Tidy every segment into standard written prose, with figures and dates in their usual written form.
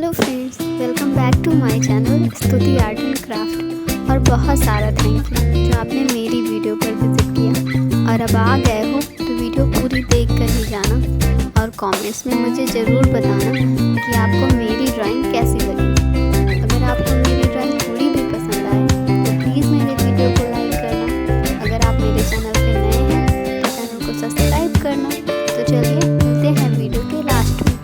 Hello friends, welcome back to my channel Stuti art and craft. और बहुत सारा thank you जो आपने मेरी वीडियो पर विजिट किया। और अब आ गए हो तो वीडियो पूरी देख कर ही जाना और कमेंट्स में मुझे ज़रूर बताना कि आपको मेरी ड्राइंग कैसी लगी। अगर आपको मेरी ड्राइंग थोड़ी भी पसंद आए तो प्लीज़ मेरे वीडियो को लाइक करना। अगर आप मेरे चैनल पर नए हैं तो चैनल को सब्सक्राइब करना। तो चलिए मिलते हैं वीडियो के लास्ट में।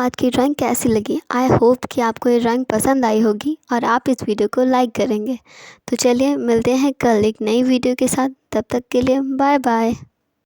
आज की ड्राइंग कैसी लगी। आई होप कि आपको ये ड्राइंग पसंद आई होगी और आप इस वीडियो को लाइक करेंगे। तो चलिए मिलते हैं कल एक नई वीडियो के साथ। तब तक के लिए बाय बाय।